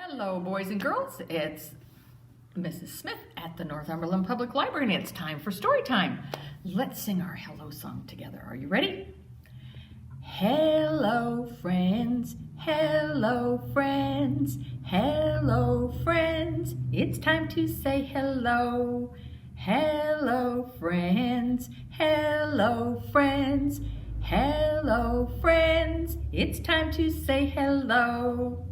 Hello, boys and girls. It's Mrs. Smith at the Northumberland Public Library, and it's time for story time. Let's sing our hello song together. Are you ready? Hello, friends. Hello, friends. Hello, friends. It's time to say hello. Hello, friends. Hello, friends. Hello, friends. It's time to say hello.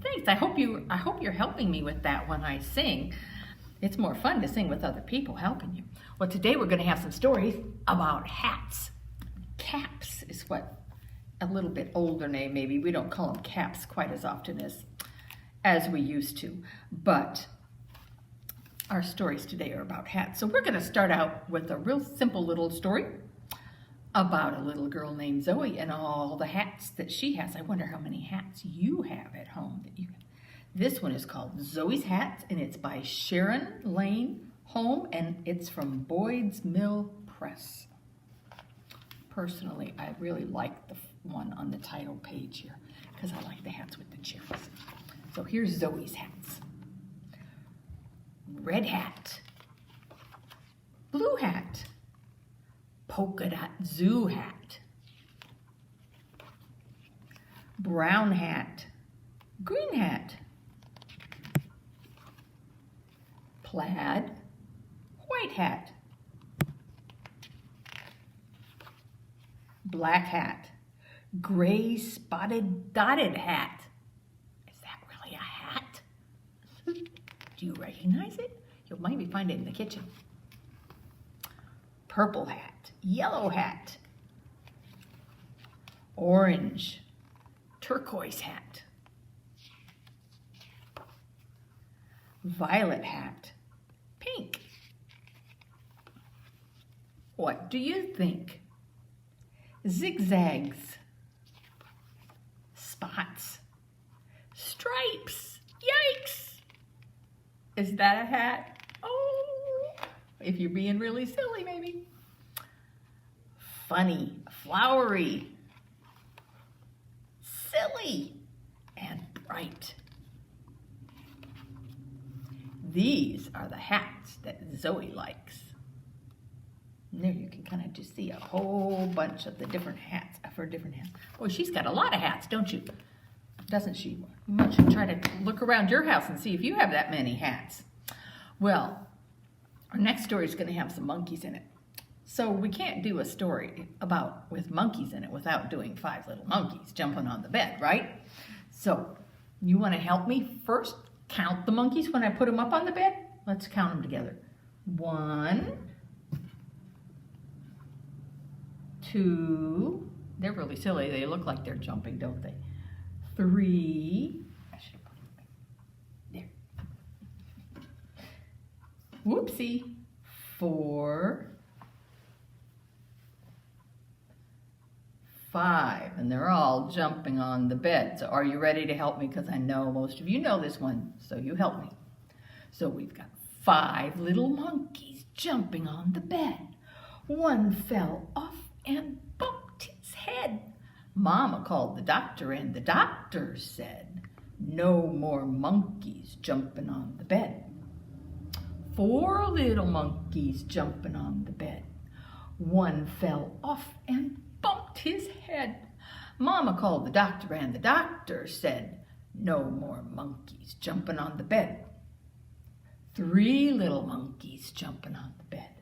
Thanks. I hope you're helping me with that when I sing. It's more fun to sing with other people helping you. Well, today we're going to have some stories about hats. Caps is what a little bit older name maybe. We don't call them caps quite as often as we used to. But our stories today are about hats. So we're going to start out with a real simple little story about a little girl named Zoe and all the hats that she has. I wonder how many hats you have at home that you can. This one is called Zoe's Hats, and it's by Sharon Lane Holm, and it's from Boyd's Mill Press. Personally, I really like the one on the title page here because I like the hats with the cherries. So here's Zoe's hats. Red hat, blue hat, polka dot zoo hat, brown hat, green hat, plaid, white hat, black hat, gray spotted dotted hat. Is that really a hat? Do you recognize it? You'll maybe find it in the kitchen. Purple hat, yellow hat, orange, turquoise hat, violet hat, pink. What do you think? Zigzags, spots, stripes, yikes! Is that a hat? Oh, if you're being really silly maybe. Funny, flowery, silly, and bright. These are the hats that Zoe likes. And there you can kind of just see a whole bunch of the different hats, of her different hats. Boy, she's got a lot of hats, don't you? Doesn't she? You should try to look around your house and see if you have that many hats. Well, our next story is going to have some monkeys in it. So we can't do a story with monkeys in it without doing 5 little monkeys jumping on the bed, right? So you want to help me first count the monkeys when I put them up on the bed? Let's count them together. 1, 2, they're really silly. They look like they're jumping, don't they? 3, I should have put them there. Whoopsie. 4, 5, and they're all jumping on the bed. So are you ready to help me? Because I know most of you know this one, so you help me. So we've got 5 little monkeys jumping on the bed. One fell off and bumped his head. Mama called the doctor, and the doctor said, "No more monkeys jumping on the bed." 4 little monkeys jumping on the bed. One fell off and bumped his head. Mama called the doctor, and the doctor said, "No more monkeys jumping on the bed." 3 little monkeys jumping on the bed.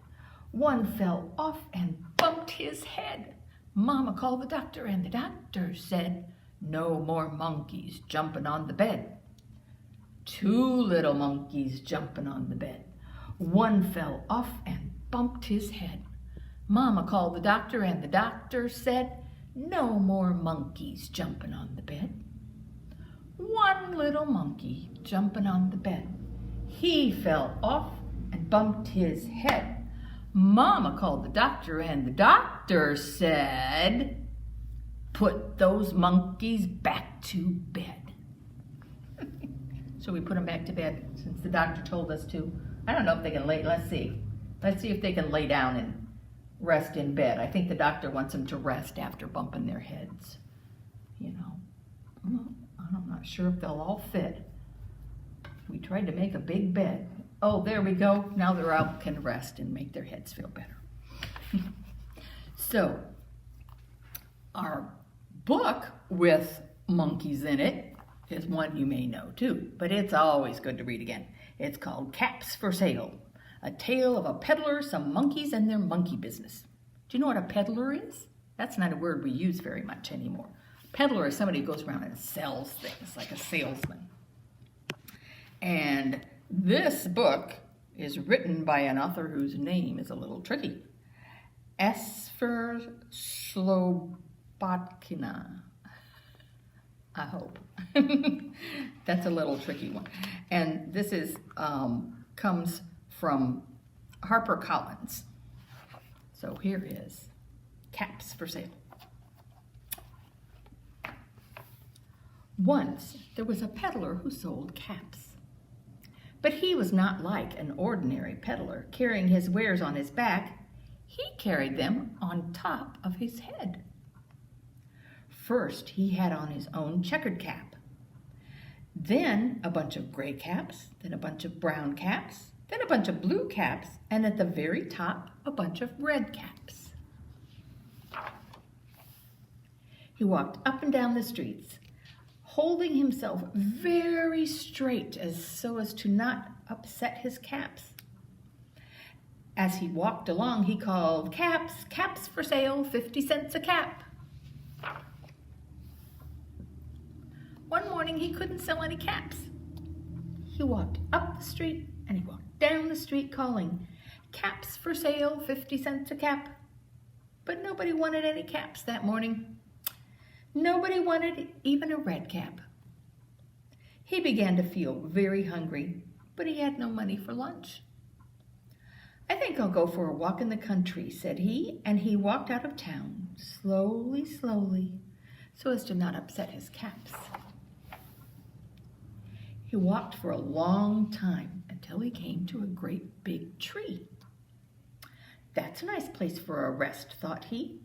One fell off and bumped his head. Mama called the doctor, and the doctor said, "No more monkeys jumping on the bed." 2 little monkeys jumping on the bed. One fell off and bumped his head. Mama called the doctor, and the doctor said, "No more monkeys jumping on the bed." 1 little monkey jumping on the bed. He fell off and bumped his head. Mama called the doctor, and the doctor said, "Put those monkeys back to bed." So we put them back to bed since the doctor told us to. I don't know if they can lay, let's see. Let's see if they can lay down and rest in bed. I think the doctor wants them to rest after bumping their heads. You know, I'm not sure if they'll all fit. We tried to make a big bed. Oh, there we go. Now they're out, can rest and make their heads feel better. So, our book with monkeys in it is one you may know too, but it's always good to read again. It's called Caps for Sale, a tale of a peddler, some monkeys, and their monkey business. Do you know what a peddler is? That's not a word we use very much anymore. Peddler is somebody who goes around and sells things, like a salesman. And this book is written by an author whose name is a little tricky. Esfer Slobotkina, I hope. That's a little tricky one. And this is comes from HarperCollins. So here is Caps for Sale. Once there was a peddler who sold caps. But he was not like an ordinary peddler, carrying his wares on his back. He carried them on top of his head. First, he had on his own checkered cap. Then a bunch of gray caps, then a bunch of brown caps, then a bunch of blue caps, and at the very top, a bunch of red caps. He walked up and down the streets, holding himself very straight so as to not upset his caps. As he walked along, he called, "Caps, caps for sale, 50 cents a cap." One morning, he couldn't sell any caps. He walked up the street and he walked down the street calling, "Caps for sale, 50 cents a cap." But nobody wanted any caps that morning. Nobody wanted even a red cap. He began to feel very hungry, but he had no money for lunch. "I think I'll go for a walk in the country," said he, and he walked out of town, slowly, slowly, so as to not upset his caps. He walked for a long time until he came to a great big tree. "That's a nice place for a rest," thought he.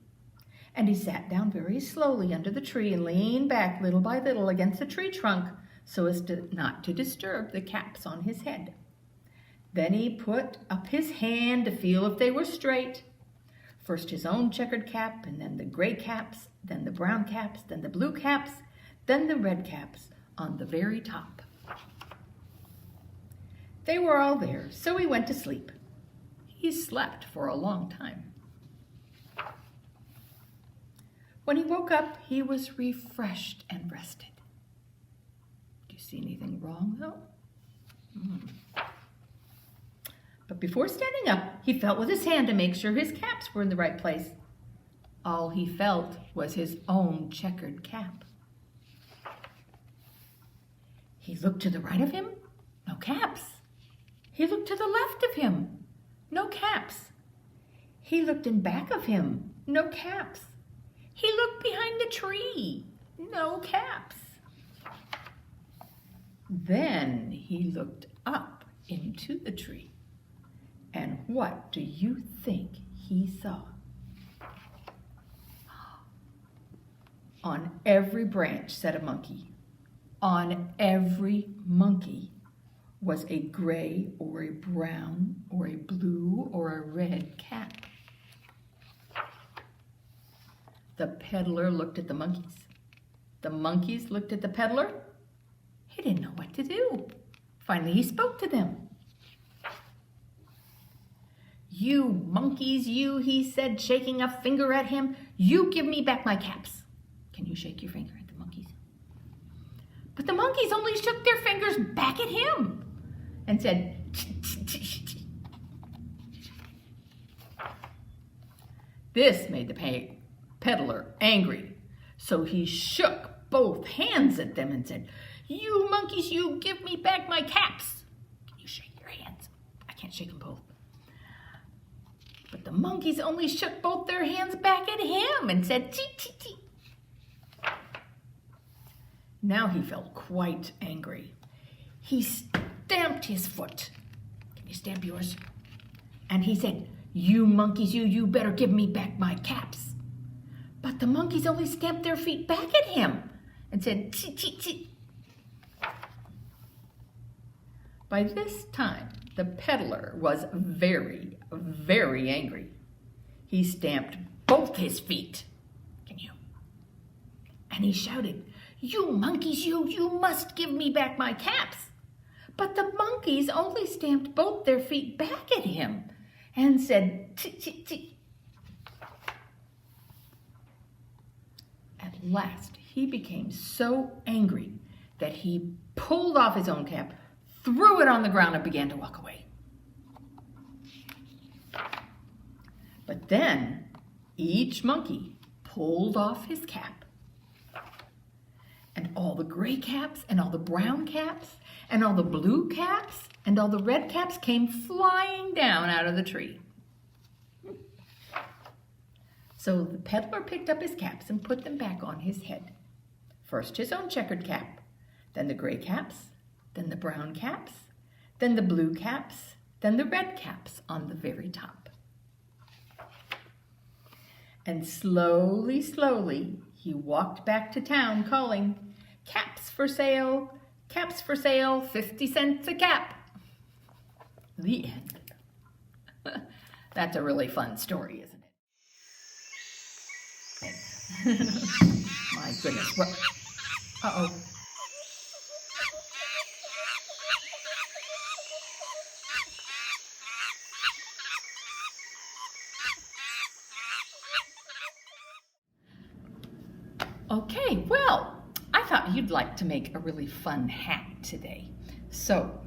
And he sat down very slowly under the tree and leaned back little by little against the tree trunk so as not to disturb the caps on his head. Then he put up his hand to feel if they were straight. First his own checkered cap, and then the gray caps, then the brown caps, then the blue caps, then the red caps on the very top. They were all there, so he went to sleep. He slept for a long time. When he woke up, he was refreshed and rested. Do you see anything wrong, though? But before standing up, he felt with his hand to make sure his caps were in the right place. All he felt was his own checkered cap. He looked to the right of him, no caps. He looked to the left of him, no caps. He looked in back of him, no caps. He looked behind the tree, no caps. Then he looked up into the tree. And what do you think he saw? On every branch sat a monkey. On every monkey was a gray or a brown or a blue or a red cap. The peddler looked at the monkeys. The monkeys looked at the peddler. He didn't know what to do. Finally, he spoke to them. "You monkeys, you," he said, shaking a finger at him. "You give me back my caps." Can you shake your finger at the monkeys? But the monkeys only shook their fingers back at him and said, This made the peddler angry, so he shook both hands at them and said, "You monkeys, you give me back my caps." Can you shake your hands? I can't shake them both. But the monkeys only shook both their hands back at him and said, "Tee, tee, tee." Now he felt quite angry. He stamped his foot. Can you stamp yours? And he said, "You monkeys, you better give me back my caps." But the monkeys only stamped their feet back at him and said, "Tee, tee, tee." By this time, the peddler was very, very angry. He stamped both his feet. Can you? And he shouted, "You monkeys, you must give me back my caps." But the monkeys only stamped both their feet back at him and said, "Tee, tee, tee." At last, he became so angry that he pulled off his own cap, threw it on the ground, and began to walk away. But then each monkey pulled off his cap, and all the gray caps and all the brown caps and all the blue caps and all the red caps came flying down out of the tree. So the peddler picked up his caps and put them back on his head. First his own checkered cap, then the gray caps, then the brown caps, then the blue caps, then the red caps on the very top. And slowly, slowly, he walked back to town calling, "Caps for sale, 50 cents a cap." The end. That's a really fun story, isn't it? My goodness. Well, uh-oh. Okay, well, I thought you'd like to make a really fun hat today. So,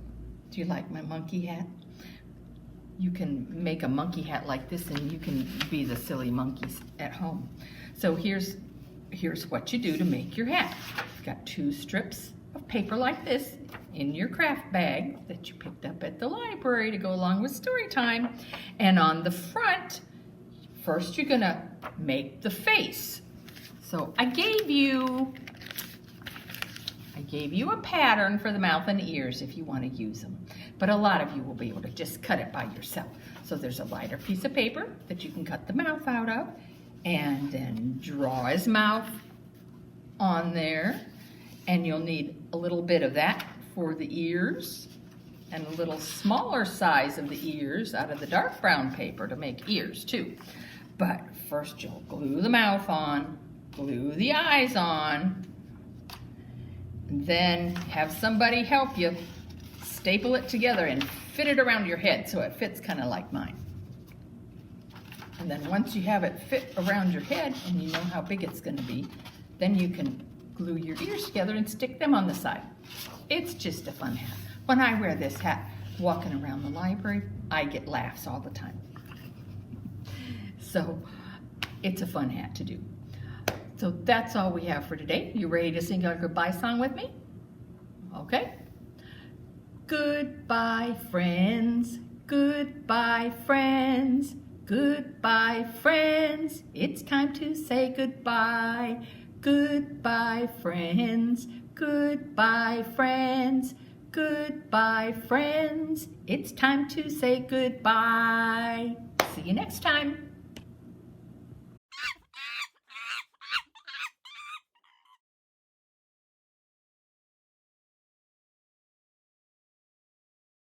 do you like my monkey hat? You can make a monkey hat like this and you can be the silly monkeys at home. So here's what you do to make your hat. You've got 2 strips of paper like this in your craft bag that you picked up at the library to go along with story time. And on the front, first you're gonna make the face. So I gave you a pattern for the mouth and ears if you want to use them. But a lot of you will be able to just cut it by yourself. So there's a lighter piece of paper that you can cut the mouth out of and then draw his mouth on there. And you'll need a little bit of that for the ears and a little smaller size of the ears out of the dark brown paper to make ears too. But first you'll glue the mouth on, glue the eyes on, and then have somebody help you staple it together and fit it around your head so it fits kind of like mine. And then once you have it fit around your head and you know how big it's going to be, then you can glue your ears together and stick them on the side. It's just a fun hat. When I wear this hat walking around the library, I get laughs all the time. So it's a fun hat to do. So that's all we have for today. You ready to sing our goodbye song with me? Okay. Goodbye, friends. Goodbye, friends. Goodbye, friends. It's time to say goodbye. Goodbye, friends. Goodbye, friends. Goodbye, friends. It's time to say goodbye. See you next time.